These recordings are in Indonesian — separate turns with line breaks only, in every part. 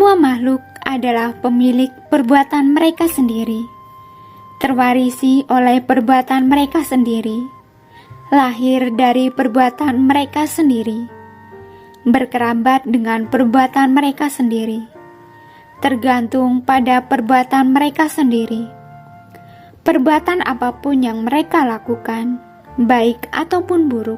Semua makhluk adalah pemilik perbuatan mereka sendiri, terwarisi oleh perbuatan mereka sendiri, lahir dari perbuatan mereka sendiri, berkerabat dengan perbuatan mereka sendiri, tergantung pada perbuatan mereka sendiri. Perbuatan apapun yang mereka lakukan, baik ataupun buruk,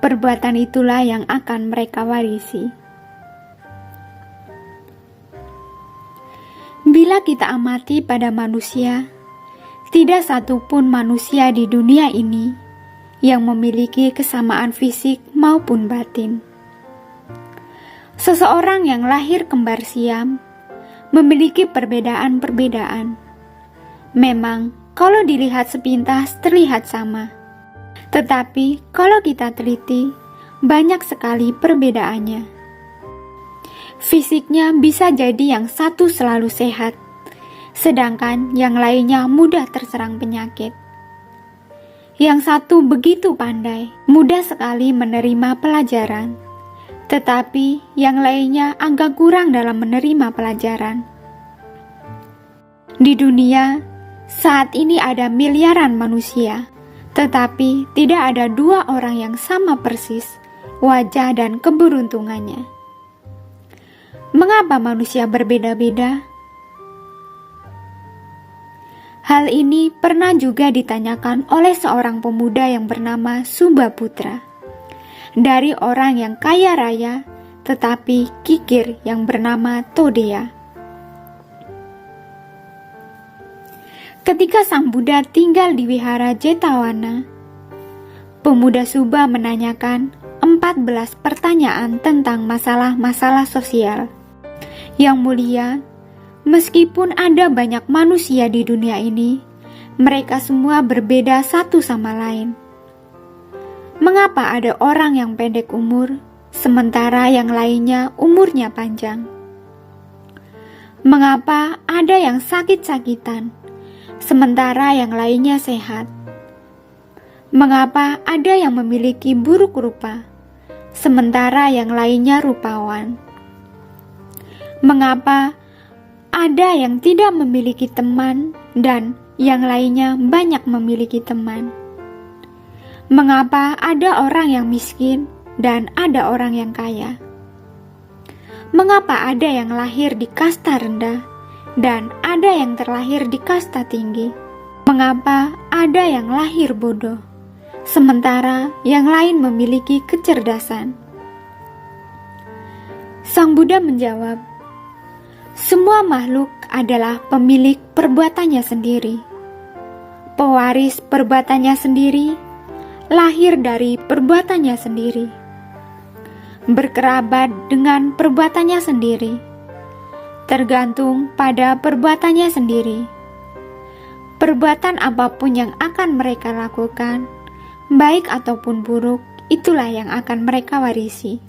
perbuatan itulah yang akan mereka warisi. Bila kita amati pada manusia, tidak satupun manusia di dunia ini yang memiliki kesamaan fisik maupun batin. Seseorang yang lahir kembar siam memiliki perbedaan-perbedaan. Memang, kalau dilihat sepintas terlihat sama. Tetapi, kalau kita teliti, banyak sekali perbedaannya. Fisiknya bisa jadi yang satu selalu sehat, sedangkan yang lainnya mudah terserang penyakit. Yang satu begitu pandai, mudah sekali menerima pelajaran, tetapi yang lainnya agak kurang dalam menerima pelajaran. Di dunia, saat ini ada miliaran manusia, tetapi tidak ada dua orang yang sama persis wajah dan keberuntungannya. Mengapa manusia berbeda-beda? Hal ini pernah juga ditanyakan oleh seorang pemuda yang bernama Subhaputra, dari orang yang kaya raya tetapi kikir yang bernama Todea. Ketika Sang Buddha tinggal di wihara Jetavana, pemuda Subha menanyakan 14 pertanyaan tentang masalah-masalah sosial. Yang mulia, meskipun ada banyak manusia di dunia ini, mereka semua berbeda satu sama lain. Mengapa ada orang yang pendek umur, sementara yang lainnya umurnya panjang? Mengapa ada yang sakit-sakitan, sementara yang lainnya sehat? Mengapa ada yang memiliki buruk rupa, sementara yang lainnya rupawan? Mengapa ada yang tidak memiliki teman dan yang lainnya banyak memiliki teman? Mengapa ada orang yang miskin dan ada orang yang kaya? Mengapa ada yang lahir di kasta rendah dan ada yang terlahir di kasta tinggi? Mengapa ada yang lahir bodoh, sementara yang lain memiliki kecerdasan? Sang Buddha menjawab, semua makhluk adalah pemilik perbuatannya sendiri, pewaris perbuatannya sendiri, lahir dari perbuatannya sendiri, berkerabat dengan perbuatannya sendiri, tergantung pada perbuatannya sendiri. Perbuatan apapun yang akan mereka lakukan, baik ataupun buruk, itulah yang akan mereka warisi.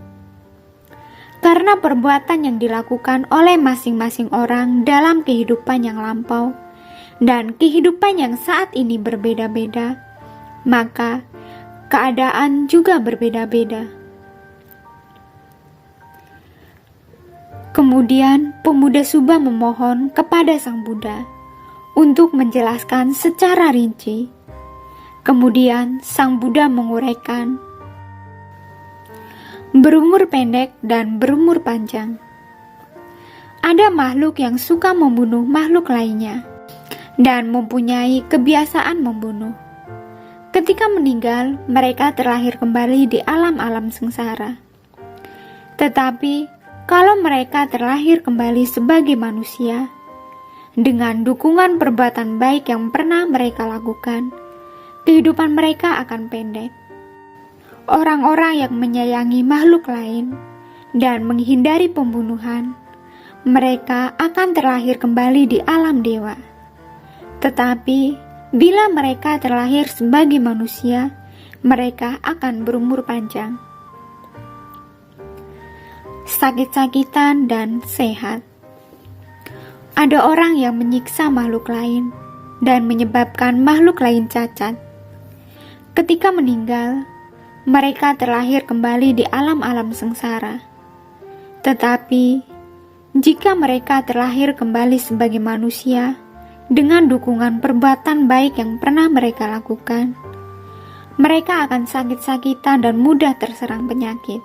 Karena perbuatan yang dilakukan oleh masing-masing orang dalam kehidupan yang lampau dan kehidupan yang saat ini berbeda-beda, maka keadaan juga berbeda-beda. Kemudian pemuda Subha memohon kepada Sang Buddha untuk menjelaskan secara rinci. Kemudian Sang Buddha menguraikan, berumur pendek dan berumur panjang. Ada makhluk yang suka membunuh makhluk lainnya dan mempunyai kebiasaan membunuh. Ketika meninggal, mereka terlahir kembali di alam-alam sengsara. Tetapi, kalau mereka terlahir kembali sebagai manusia, dengan dukungan perbuatan baik yang pernah mereka lakukan, kehidupan mereka akan pendek. Orang-orang yang menyayangi makhluk lain dan menghindari pembunuhan, mereka akan terlahir kembali di alam dewa. Tetapi, bila mereka terlahir sebagai manusia, mereka akan berumur panjang. Sakit-sakitan dan sehat. Ada orang yang menyiksa makhluk lain dan menyebabkan makhluk lain cacat. Ketika meninggal, mereka terlahir kembali di alam-alam sengsara. Tetapi, jika mereka terlahir kembali sebagai manusia dengan dukungan perbuatan baik yang pernah mereka lakukan, mereka akan sakit-sakitan dan mudah terserang penyakit.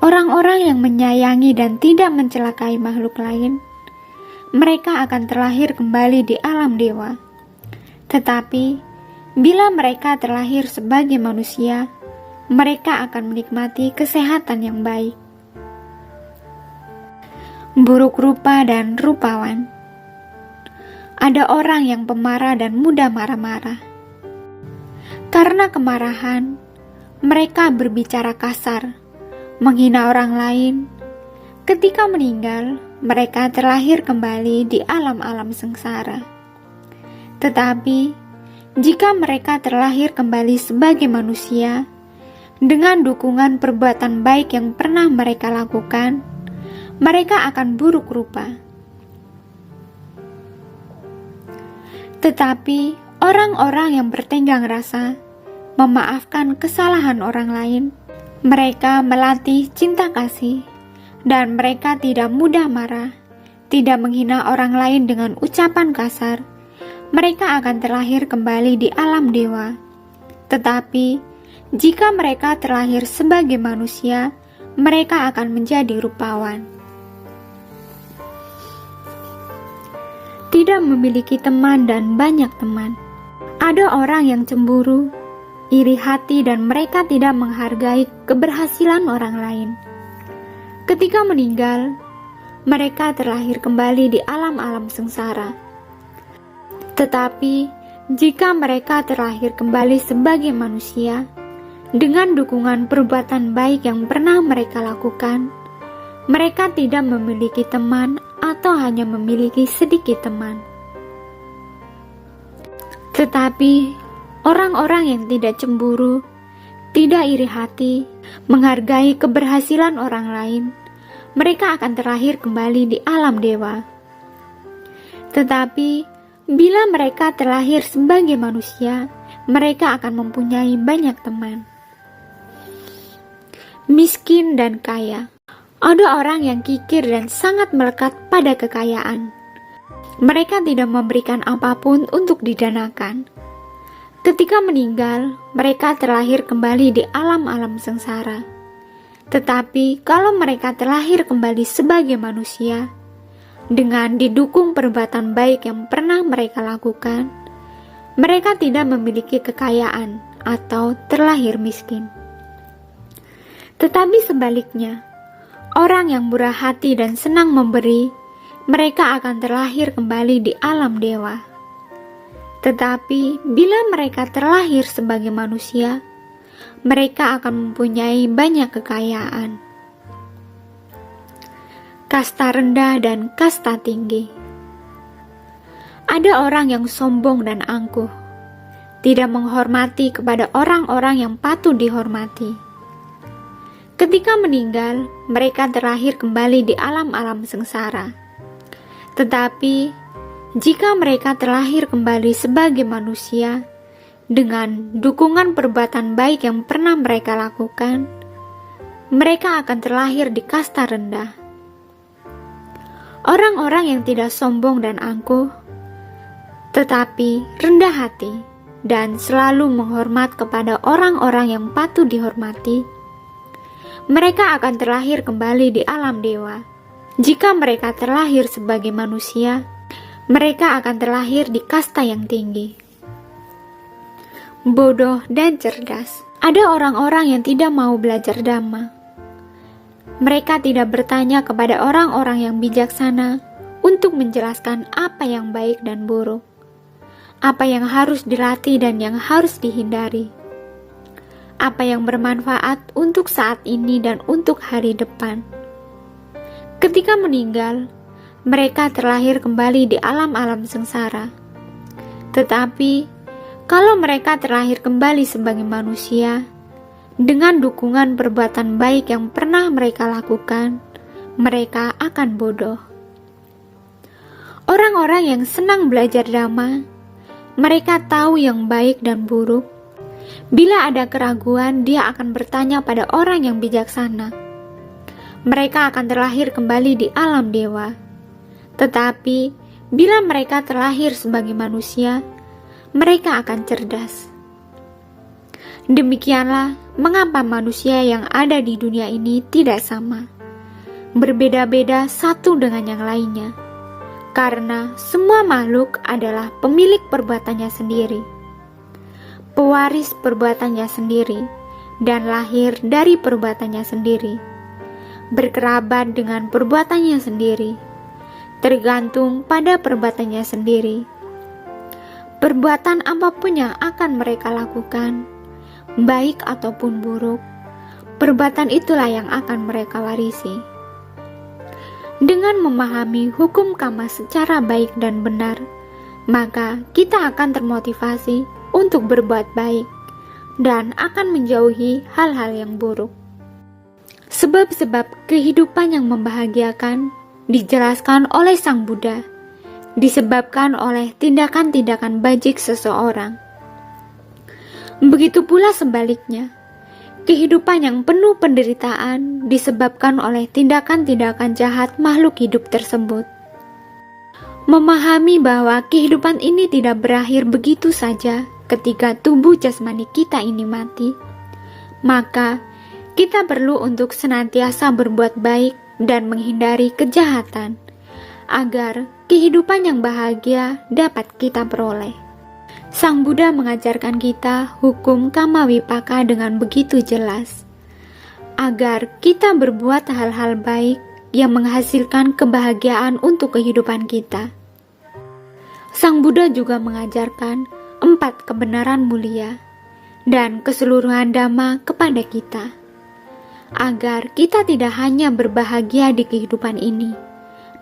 Orang-orang yang menyayangi dan tidak mencelakai makhluk lain, mereka akan terlahir kembali di alam dewa. Tetapi, bila mereka terlahir sebagai manusia, mereka akan menikmati kesehatan yang baik. Buruk rupa dan rupawan. Ada orang yang pemarah dan mudah marah-marah. Karena kemarahan, mereka berbicara kasar, menghina orang lain. Ketika meninggal, mereka terlahir kembali di alam-alam sengsara. Tetapi, jika mereka terlahir kembali sebagai manusia, dengan dukungan perbuatan baik yang pernah mereka lakukan, mereka akan buruk rupa. Tetapi orang-orang yang bertenggang rasa, memaafkan kesalahan orang lain, mereka melatih cinta kasih, dan mereka tidak mudah marah, tidak menghina orang lain dengan ucapan kasar, mereka akan terlahir kembali di alam dewa. Tetapi, jika mereka terlahir sebagai manusia, mereka akan menjadi rupawan. Tidak memiliki teman dan banyak teman. Ada orang yang cemburu, iri hati, dan mereka tidak menghargai keberhasilan orang lain. Ketika meninggal, mereka terlahir kembali di alam-alam sengsara. Tetapi, jika mereka terlahir kembali sebagai manusia, dengan dukungan perbuatan baik yang pernah mereka lakukan, mereka tidak memiliki teman atau hanya memiliki sedikit teman. Tetapi, orang-orang yang tidak cemburu, tidak iri hati, menghargai keberhasilan orang lain, mereka akan terlahir kembali di alam dewa. Tetapi, bila mereka terlahir sebagai manusia, mereka akan mempunyai banyak teman. Miskin dan kaya. Ada orang yang kikir dan sangat melekat pada kekayaan. Mereka tidak memberikan apapun untuk didanakan. Ketika meninggal, mereka terlahir kembali di alam-alam sengsara. Tetapi kalau mereka terlahir kembali sebagai manusia, dengan didukung perbuatan baik yang pernah mereka lakukan, mereka tidak memiliki kekayaan atau terlahir miskin. Tetapi sebaliknya, orang yang murah hati dan senang memberi, mereka akan terlahir kembali di alam dewa. Tetapi bila mereka terlahir sebagai manusia, mereka akan mempunyai banyak kekayaan. Kasta rendah dan kasta tinggi. Ada orang yang sombong dan angkuh, tidak menghormati kepada orang-orang yang patut dihormati. Ketika meninggal, mereka terlahir kembali di alam-alam sengsara. Tetapi, jika mereka terlahir kembali sebagai manusia, dengan dukungan perbuatan baik yang pernah mereka lakukan, mereka akan terlahir di kasta rendah. Orang-orang yang tidak sombong dan angkuh, tetapi rendah hati dan selalu menghormat kepada orang-orang yang patut dihormati, mereka akan terlahir kembali di alam dewa. Jika mereka terlahir sebagai manusia, mereka akan terlahir di kasta yang tinggi. Bodoh dan cerdas. Ada orang-orang yang tidak mau belajar dhamma. Mereka tidak bertanya kepada orang-orang yang bijaksana untuk menjelaskan apa yang baik dan buruk, apa yang harus dilatih dan yang harus dihindari, apa yang bermanfaat untuk saat ini dan untuk hari depan. Ketika meninggal, mereka terlahir kembali di alam-alam sengsara. Tetapi, kalau mereka terlahir kembali sebagai manusia, dengan dukungan perbuatan baik yang pernah mereka lakukan, mereka akan bodoh. Orang-orang yang senang belajar dhamma, mereka tahu yang baik dan buruk. Bila ada keraguan, dia akan bertanya pada orang yang bijaksana. mereka akan terlahir kembali di alam dewa. Tetapi bila mereka terlahir sebagai manusia, mereka akan cerdas. Demikianlah mengapa manusia yang ada di dunia ini tidak sama, berbeda-beda satu dengan yang lainnya, karena semua makhluk adalah pemilik perbuatannya sendiri, pewaris perbuatannya sendiri, dan lahir dari perbuatannya sendiri, berkerabat dengan perbuatannya sendiri, tergantung pada perbuatannya sendiri. Perbuatan apapun yang akan mereka lakukan, baik ataupun buruk, perbuatan itulah yang akan mereka warisi. Dengan memahami hukum karma secara baik dan benar, maka kita akan termotivasi untuk berbuat baik dan akan menjauhi hal-hal yang buruk. Sebab-sebab kehidupan yang membahagiakan dijelaskan oleh Sang Buddha, disebabkan oleh tindakan-tindakan bajik seseorang. Begitu pula sebaliknya, kehidupan yang penuh penderitaan disebabkan oleh tindakan-tindakan jahat makhluk hidup tersebut. Memahami bahwa kehidupan ini tidak berakhir begitu saja ketika tubuh jasmani kita ini mati, maka kita perlu untuk senantiasa berbuat baik dan menghindari kejahatan, agar kehidupan yang bahagia dapat kita peroleh. Sang Buddha mengajarkan kita hukum Kama Wipaka dengan begitu jelas, agar kita berbuat hal-hal baik yang menghasilkan kebahagiaan untuk kehidupan kita. Sang Buddha juga mengajarkan 4 kebenaran mulia dan keseluruhan dhamma kepada kita, agar kita tidak hanya berbahagia di kehidupan ini,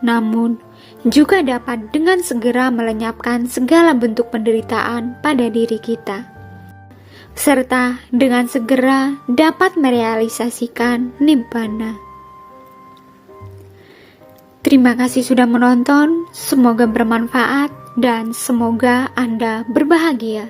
namun juga dapat dengan segera melenyapkan segala bentuk penderitaan pada diri kita, serta dengan segera dapat merealisasikan Nibbana. Terima kasih sudah menonton, semoga bermanfaat dan semoga Anda berbahagia.